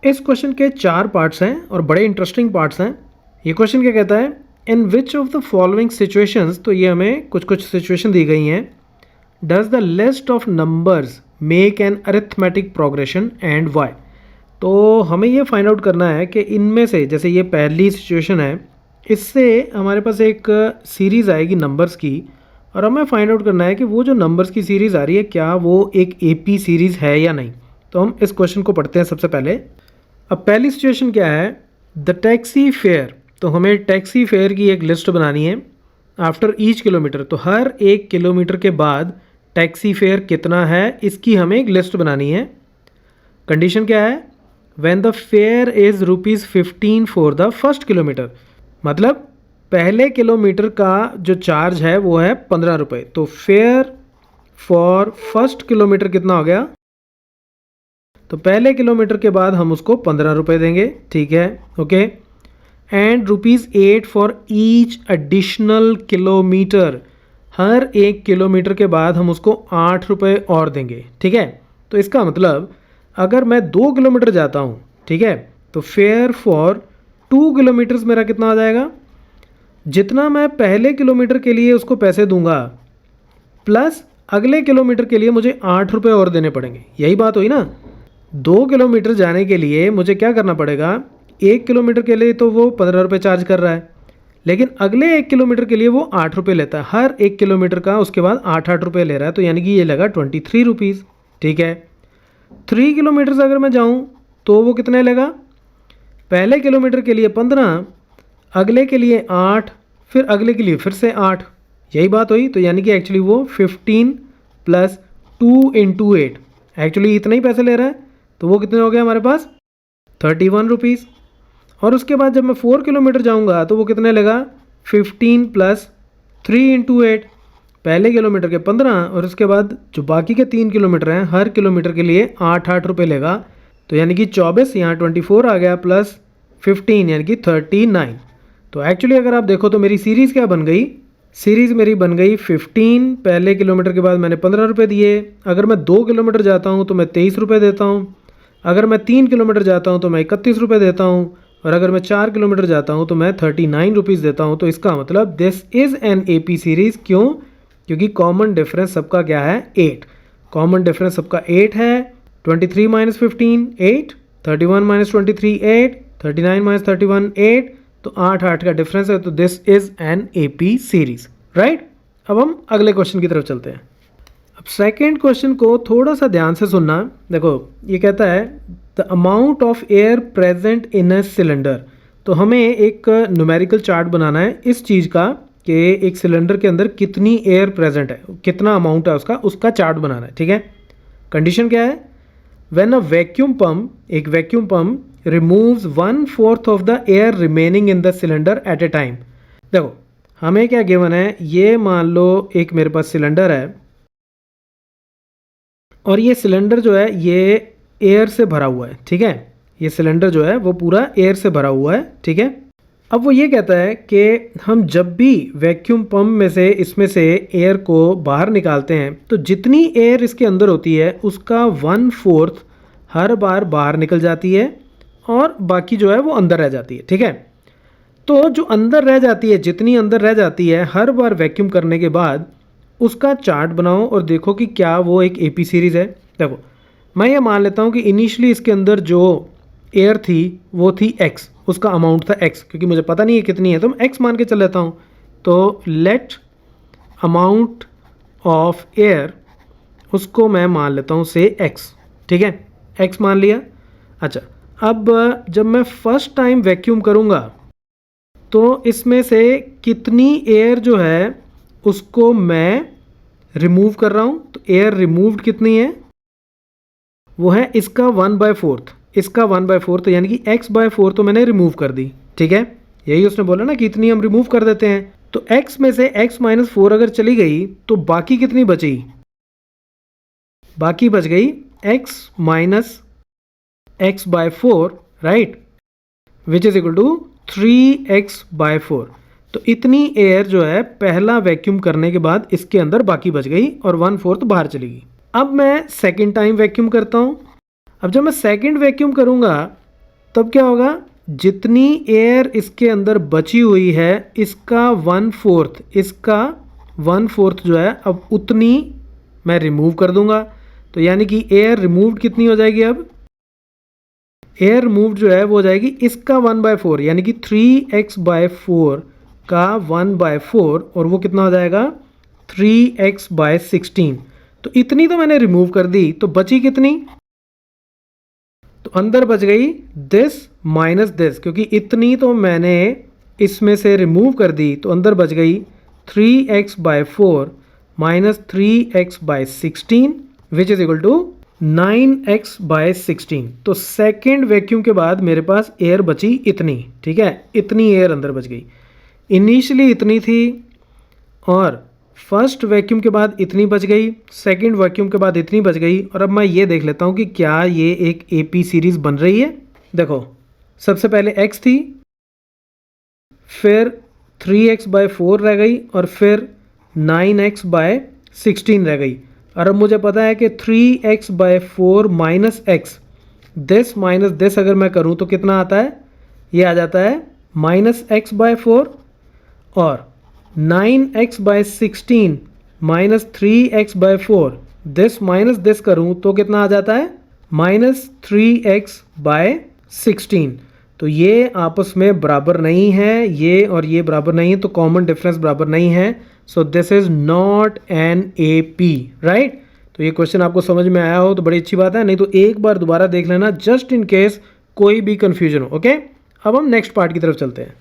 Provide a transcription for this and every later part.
इस क्वेश्चन के 4 पार्ट्स हैं और बड़े इंटरेस्टिंग पार्ट्स हैं। ये क्वेश्चन क्या कहता है, in which of the following situations, तो ये हमें कुछ सिचुएशन दी गई हैं। Does the list of numbers make an arithmetic progression and why. तो हमें ये फाइंड आउट करना है कि इनमें से, जैसे ये पहली सिचुएशन है, इससे हमारे पास एक सीरीज़ आएगी नंबर्स की और हमें फाइंड आउट करना है कि वो जो नंबर्स की सीरीज़ आ रही है क्या वो एक एपी सीरीज़ है या नहीं। तो हम इस क्वेश्चन को पढ़ते हैं सबसे पहले। अब पहली सिचुएशन क्या है, द टैक्सी फेयर। तो हमें टैक्सी फेयर की एक लिस्ट बनानी है आफ्टर ईच किलोमीटर। तो हर एक किलोमीटर के बाद टैक्सी फेयर कितना है इसकी हमें एक लिस्ट बनानी है। कंडीशन क्या है, when the fair is ₹15 for the first kilometre, मतलब पहले किलोमीटर का जो चार्ज है वो है 15 रुपये। तो फेयर फॉर फर्स्ट किलोमीटर कितना हो गया, तो पहले किलोमीटर के बाद हम उसको 15 रुपये देंगे, ठीक है, okay. And ₹8 for each additional kilometre, हर एक किलोमीटर के बाद हम उसको 8 रुपये और देंगे, ठीक है। तो इसका मतलब अगर मैं 2 किलोमीटर जाता हूँ, ठीक है, तो फेयर फॉर 2 किलोमीटर्स मेरा कितना आ जाएगा, जितना मैं पहले किलोमीटर के लिए उसको पैसे दूंगा प्लस अगले किलोमीटर के लिए मुझे 8 रुपये और देने पड़ेंगे। यही बात हुई ना, 2 किलोमीटर जाने के लिए मुझे क्या करना पड़ेगा, 1 किलोमीटर के लिए तो वो 15 रुपये चार्ज कर रहा है, लेकिन अगले 1 किलोमीटर के लिए वो 8 रुपये लेता है। हर 1 किलोमीटर का उसके बाद 8 रुपये ले रहा है, तो यानी कि ये लगा 23 रुपीज़, ठीक है। 3 किलोमीटर अगर मैं जाऊँ तो वो कितने लेगा, पहले किलोमीटर के लिए 15, अगले के लिए 8, फिर अगले के लिए फिर से 8। यही बात हुई, तो यानी कि एक्चुअली वो 15 + 2 × 8 एक्चुअली इतना ही पैसे ले रहा है। तो वो कितने हो गए हमारे पास, 31 रुपीज़। और उसके बाद जब मैं 4 किलोमीटर जाऊंगा तो वो कितने लेगा, 15 + 3 × 8, पहले किलोमीटर के 15 और उसके बाद जो बाकी के 3 किलोमीटर हैं हर किलोमीटर के लिए 8 रुपये लेगा। तो यानी कि 24, यहाँ 24 आ गया प्लस 15 यानी कि 39। तो एक्चुअली अगर आप देखो तो मेरी सीरीज़ क्या बन गई, सीरीज़ मेरी बन गई 15, पहले किलोमीटर के बाद मैंने 15 रुपये दिए। अगर मैं 2 किलोमीटर जाता हूँ तो मैं 23 रुपये देता हूँ, अगर मैं 3 किलोमीटर जाता हूँ तो मैं 31 रुपये देता हूँ, और अगर मैं 4 किलोमीटर जाता हूँ तो मैं 39 रुपीज़ देता हूँ। तो इसका मतलब this is an AP series. क्यों, क्योंकि कॉमन डिफरेंस सबका क्या है, 8। कॉमन डिफरेंस सबका 8 है। 23 - 15 8, 31 - 23 8, 39 - 31 8, तो 8 का डिफरेंस है। तो this is an AP series, right. अब हम अगले क्वेश्चन की तरफ चलते हैं। अब सेकेंड क्वेश्चन को थोड़ा सा ध्यान से सुनना। देखो ये कहता है the amount of air present in a cylinder. तो हमें एक न्यूमेरिकल चार्ट बनाना है इस चीज़ का कि एक सिलेंडर के अंदर कितनी एयर प्रेजेंट है, कितना अमाउंट है उसका चार्ट बनाना है, ठीक है। कंडीशन क्या है, व्हेन अ वैक्यूम पम्प, एक vacuum pump removes 1/4 of the air remaining in the cylinder eight A time. देखो हमें क्या गिवन है, ये मान लो एक मेरे पास सिलेंडर है और ये सिलेंडर जो है ये एयर से भरा हुआ है, ठीक है। ये सिलेंडर जो है वो पूरा एयर से भरा हुआ है, ठीक है। अब वो ये कहता है कि हम जब भी वैक्यूम पंप में से इसमें से एयर को बाहर निकालते हैं तो जितनी एयर इसके अंदर होती है उसका 1/4 हर बार बाहर निकल जाती है और बाकी जो है वो अंदर रह जाती है, ठीक है। तो जो अंदर रह जाती है, जितनी अंदर रह जाती है हर बार वैक्यूम करने के बाद, उसका चार्ट बनाओ और देखो कि क्या वो एक एपी सीरीज़ है। देखो मैं ये मान लेता हूँ कि इनिशियली इसके अंदर जो एयर थी वो थी x, उसका अमाउंट था x, क्योंकि मुझे पता नहीं है कितनी है तो मैं x मान के चल लेता हूँ। तो लेट अमाउंट ऑफ एयर, उसको मैं मान लेता हूँ से x, ठीक है, x मान लिया। अच्छा, अब जब मैं फर्स्ट टाइम वैक्यूम करूँगा तो इसमें से कितनी एयर जो है उसको मैं रिमूव कर रहा हूँ। तो एयर रिमूव्ड कितनी है, वो है इसका 1/4, इसका 1/4, तो यानी कि x/4 तो मैंने रिमूव कर दी, ठीक है। यही उसने बोला ना कि इतनी हम रिमूव कर देते हैं। तो x में से x - 4 अगर चली गई तो बाकी कितनी बची, बाकी बच गई x - x/4, right, which is equal to 3x/4। तो इतनी एयर जो है पहला वैक्यूम करने के बाद इसके अंदर बाकी बच गई और 1/4 बाहर चली गई। अब मैं सेकंड टाइम वैक्यूम करता हूँ। अब जब मैं सेकंड वैक्यूम करूँगा तब क्या होगा, जितनी एयर इसके अंदर बची हुई है इसका 1/4, इसका 1/4 जो है अब उतनी मैं रिमूव कर दूंगा। तो यानी कि एयर रिमूव्ड कितनी हो जाएगी, अब एयर रिमूव्ड जो है वो हो जाएगी इसका 1/4, यानी कि 3x/4 का 1/4, और वो कितना हो जाएगा 3x/16। तो इतनी तो मैंने रिमूव कर दी, तो बची कितनी, तो अंदर बच गई दिस माइनस दिस, क्योंकि इतनी तो मैंने इसमें से रिमूव कर दी, तो अंदर बच गई 3x/4 minus 3x/16 which is equal to 9x/16। तो सेकेंड वैक्यूम के बाद मेरे पास एयर बची इतनी, ठीक है, इतनी एयर अंदर बच गई। इनिशियली इतनी थी, और फर्स्ट वैक्यूम के बाद इतनी बच गई, सेकंड वैक्यूम के बाद इतनी बच गई। और अब मैं ये देख लेता हूँ कि क्या ये एक एपी सीरीज बन रही है। देखो, सबसे पहले x थी, फिर 3x/4 रह गई, और फिर 9x/16 रह गई। और अब मुझे पता है कि 3x/4 minus x, this minus this अगर मैं करूँ तो कितना आता है, ये आ जाता है -x/4, और 9x/16 minus 3x/4, this minus this करूँ तो कितना आ जाता है -3x/16। तो ये आपस में बराबर नहीं है, ये और ये बराबर नहीं है, तो कॉमन डिफरेंस बराबर नहीं है। So this is not an AP, right. तो ये क्वेश्चन आपको समझ में आया हो तो बड़ी अच्छी बात है, नहीं तो एक बार दोबारा देख लेना जस्ट इन केस कोई भी कंफ्यूजन हो। ओके, अब हम नेक्स्ट पार्ट की तरफ चलते हैं।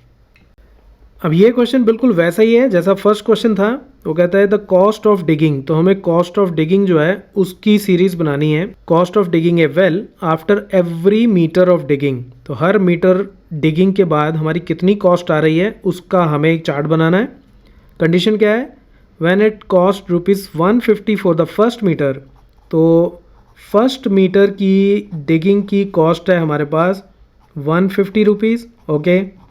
अब ये क्वेश्चन बिल्कुल वैसा ही है जैसा फर्स्ट क्वेश्चन था। वो कहता है द कॉस्ट ऑफ डिगिंग, तो हमें कॉस्ट ऑफ डिगिंग जो है उसकी सीरीज बनानी है। Cost of digging a well after every metre of digging, तो हर मीटर डिगिंग के बाद हमारी कितनी कॉस्ट आ रही है उसका हमें एक चार्ट बनाना है। कंडीशन क्या है, when it cost ₹150 for the first metre, तो फर्स्ट मीटर की डिगिंग की कॉस्ट है हमारे पास ₹150, okay,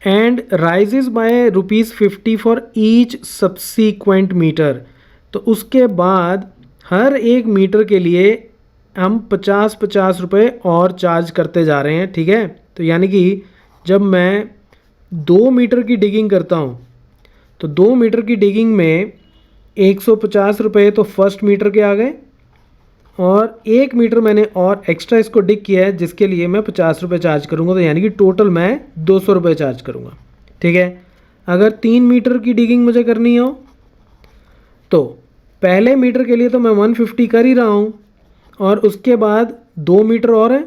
and rises by ₹50 for each subsequent metre. तो उसके बाद हर एक मीटर के लिए हम 50-50 रुपये और चार्ज करते जा रहे हैं, ठीक है। तो यानी कि जब मैं 2 मीटर की डिगिंग करता हूँ तो 2 मीटर की डिगिंग में 150 रुपये तो फर्स्ट मीटर के आ गए, और 1 मीटर मैंने और एक्स्ट्रा इसको डिग किया है जिसके लिए मैं 50 रुपये चार्ज करूँगा, तो यानी कि टोटल मैं 200 रुपये चार्ज करूँगा, ठीक है। अगर 3 मीटर की डिगिंग मुझे करनी हो तो पहले मीटर के लिए तो मैं 150 कर ही रहा हूँ, और उसके बाद 2 मीटर और हैं,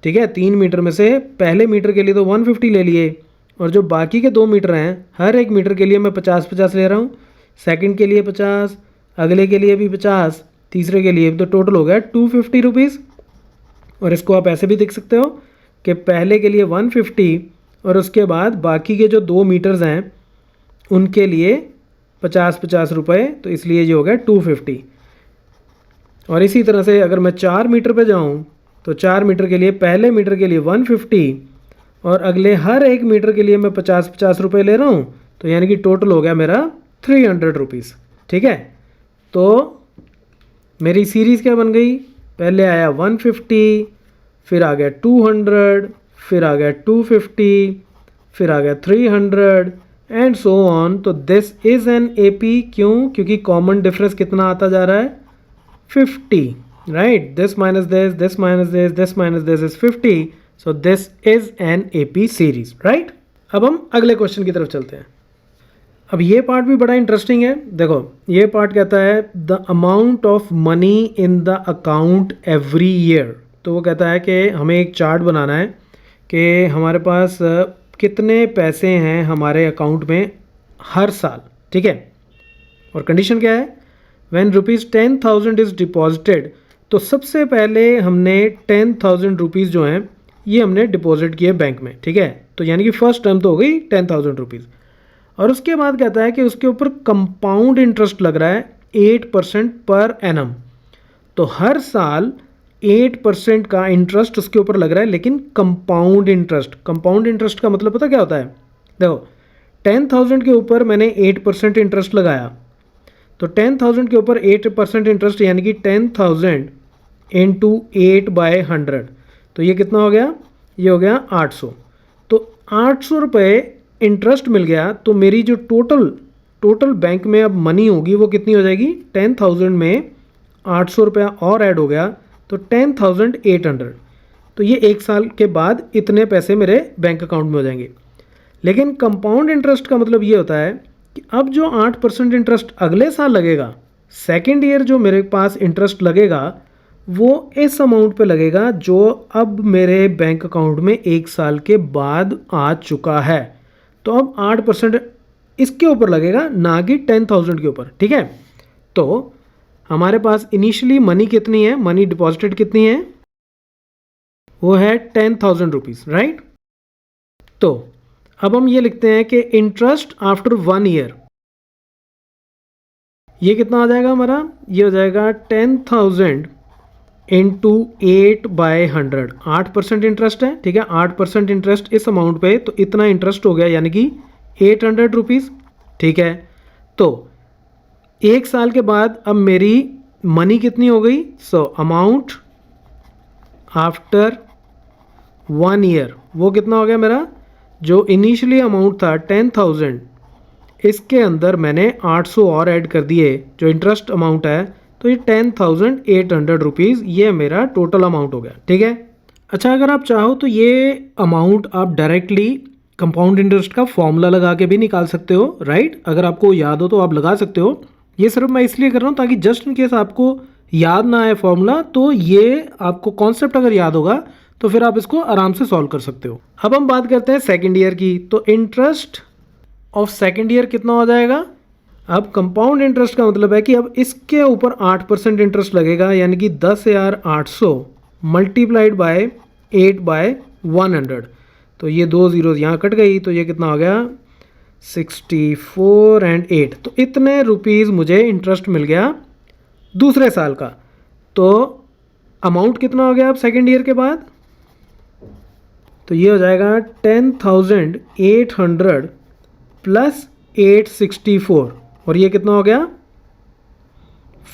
ठीक है। 3 मीटर में से पहले मीटर के लिए तो 150 ले लिए, और जो बाकी के 2 मीटर हैं हर एक मीटर के लिए मैं 50-50 ले रहा हूँ। सेकंड के लिए 50, अगले के लिए भी 50, तीसरे के लिए, तो टोटल हो गया 250 रुपीज़। और इसको आप ऐसे भी देख सकते हो कि पहले के लिए 150 और उसके बाद बाकी के जो 2 मीटर्स हैं उनके लिए 50-50 रुपये, तो इसलिए ये हो गया 250। और इसी तरह से अगर मैं 4 मीटर पे जाऊँ तो 4 मीटर के लिए पहले मीटर के लिए 150 और अगले हर एक मीटर के लिए मैं 50-50 रुपये ले रहा हूँ, तो यानी कि टोटल हो गया मेरा 300 रुपीज़, ठीक है। तो मेरी सीरीज़ क्या बन गई, पहले आया 150, फिर आ गया 200, फिर आ गया 250, फिर आ गया 300 एंड सो ऑन। तो दिस इज़ एन AP, क्यों, क्योंकि कॉमन डिफरेंस कितना आता जा रहा है 50, right. This minus this, this minus this, this minus this is 50, so this is an AP series, right. अब हम अगले क्वेश्चन की तरफ चलते हैं। अब ये पार्ट भी बड़ा इंटरेस्टिंग है। देखो, ये पार्ट कहता है the amount of money in the account every year. तो वो कहता है कि हमें एक चार्ट बनाना है कि हमारे पास कितने पैसे हैं हमारे अकाउंट में हर साल, ठीक है। और कंडीशन क्या है, व्हेन ₹10,000 इज़ डिपॉजिटेड, तो सबसे पहले हमने 10,000 रुपीज़ जो हैं ये हमने डिपॉजिट किए बैंक में, ठीक है। तो यानी कि फर्स्ट टर्म तो हो गई 10,000 रुपीज़, और उसके बाद कहता है कि उसके ऊपर कंपाउंड इंटरेस्ट लग रहा है 8% पर एनम। तो हर साल 8% का इंटरेस्ट उसके ऊपर लग रहा है, लेकिन कंपाउंड इंटरेस्ट। कंपाउंड इंटरेस्ट का मतलब पता क्या होता है, देखो 10,000 के ऊपर मैंने 8% इंटरेस्ट लगाया, तो 10,000 के ऊपर 8% इंटरेस्ट यानी कि 10,000 इंटू 8/100, तो ये कितना हो गया ये हो गया 800। तो 800 रुपये इंटरेस्ट मिल गया, तो मेरी जो टोटल बैंक में अब मनी होगी वो कितनी हो जाएगी, 10,000 में 800 रुपया और ऐड हो गया तो 10,800। तो ये एक साल के बाद इतने पैसे मेरे बैंक अकाउंट में हो जाएंगे। लेकिन कंपाउंड इंटरेस्ट का मतलब ये होता है कि अब जो 8% इंटरेस्ट अगले साल लगेगा, सेकेंड ईयर जो मेरे पास इंटरेस्ट लगेगा वो इस अमाउंट पे लगेगा जो अब मेरे बैंक अकाउंट में एक साल के बाद आ चुका है। तो अब 8% इसके ऊपर लगेगा, ना कि 10,000 के ऊपर। ठीक है, तो हमारे पास इनिशियली मनी कितनी है, मनी डिपॉजिटेड कितनी है, वो है 10,000 रुपीज़, राइट। तो अब हम ये लिखते हैं कि इंटरेस्ट आफ्टर 1 ईयर, ये कितना आ जाएगा हमारा, ये हो जाएगा 10,000 इंटू 8/100। 8% इंटरेस्ट है, ठीक है, 8% इंटरेस्ट इस अमाउंट पे, तो इतना इंटरेस्ट हो गया यानी कि 800 रुपीज़। ठीक है, तो एक साल के बाद अब मेरी मनी कितनी हो गई, सो अमाउंट आफ्टर 1 ईयर वो कितना हो गया मेरा, जो इनिशियली अमाउंट था 10,000, इसके अंदर मैंने 800 और ऐड कर दिए जो इंटरेस्ट अमाउंट है, तो ये 10,800 रुपीज़ ये मेरा टोटल अमाउंट हो गया। ठीक है, अच्छा अगर आप चाहो तो ये अमाउंट आप डायरेक्टली कंपाउंड इंटरेस्ट का फॉर्मूला लगा के भी निकाल सकते हो, राइट। अगर आपको याद हो तो आप लगा सकते हो। ये सिर्फ मैं इसलिए कर रहा हूँ ताकि जस्ट इन केस आपको याद ना आए फॉर्मूला, तो ये आपको कॉन्सेप्ट अगर याद होगा तो फिर आप इसको आराम से सॉल्व कर सकते हो। अब हम बात करते हैं सेकेंड ईयर की। तो इंटरेस्ट ऑफ सेकेंड ईयर कितना हो जाएगा, अब कंपाउंड इंटरेस्ट का मतलब है कि अब इसके ऊपर 8% इंटरेस्ट लगेगा, यानी कि 10,800 मल्टीप्लाइड बाय 8/100। तो ये 2 जीरो यहाँ कट गई, तो ये कितना हो गया 64 एंड 8। तो इतने रुपीज़ मुझे इंटरेस्ट मिल गया दूसरे साल का। तो अमाउंट कितना हो गया अब सेकेंड ईयर के बाद, तो ये हो जाएगा 10,800 प्लस 864, और ये कितना हो गया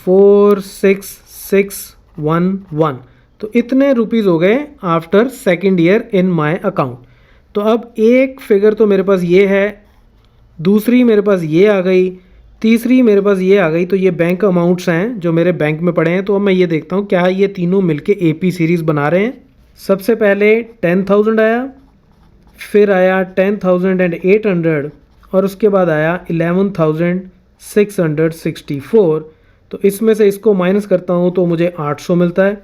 46611। तो इतने रुपीज़ हो गए after second year in my account. तो अब एक फिगर तो मेरे पास ये है, दूसरी मेरे पास ये आ गई, तीसरी मेरे पास ये आ गई। तो ये बैंक अमाउंट्स हैं जो मेरे बैंक में पड़े हैं। तो अब मैं ये देखता हूँ क्या ये तीनों मिलके एपी सीरीज़ बना रहे हैं। सबसे पहले 10,000 आया, फिर आया 10,800, और उसके बाद आया 11,664। तो इसमें से इसको माइनस करता हूँ तो मुझे 800 मिलता है,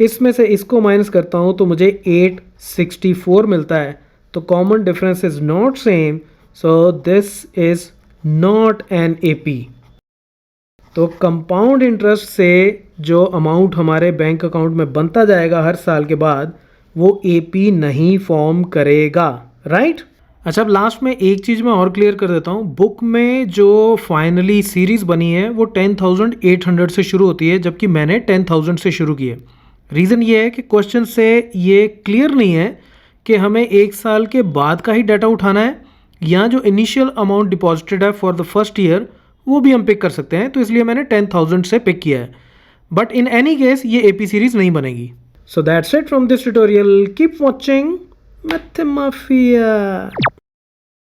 इसमें से इसको माइनस करता हूँ तो मुझे 864 मिलता है। तो common difference is not same, so this is not an AP. तो कंपाउंड इंटरेस्ट से जो अमाउंट हमारे बैंक अकाउंट में बनता जाएगा हर साल के बाद, वो एपी नहीं फॉर्म करेगा, राइट। अच्छा अब लास्ट में एक चीज़ मैं और क्लियर कर देता हूँ। बुक में जो फाइनली सीरीज़ बनी है वो 10,800 से शुरू होती है, जबकि मैंने 10,000 से शुरू की है। रीज़न ये है कि क्वेश्चन से ये क्लियर नहीं है कि हमें एक साल के बाद का ही डाटा उठाना है, या जो इनिशियल अमाउंट डिपॉजिटेड है फॉर द फर्स्ट ईयर वो भी हम पिक कर सकते हैं। तो इसलिए मैंने 10,000 से पिक किया है, बट इन एनी केस ये एपी सीरीज़ नहीं बनेगी। So that's it from this tutorial, keep watching मैथमाफिया।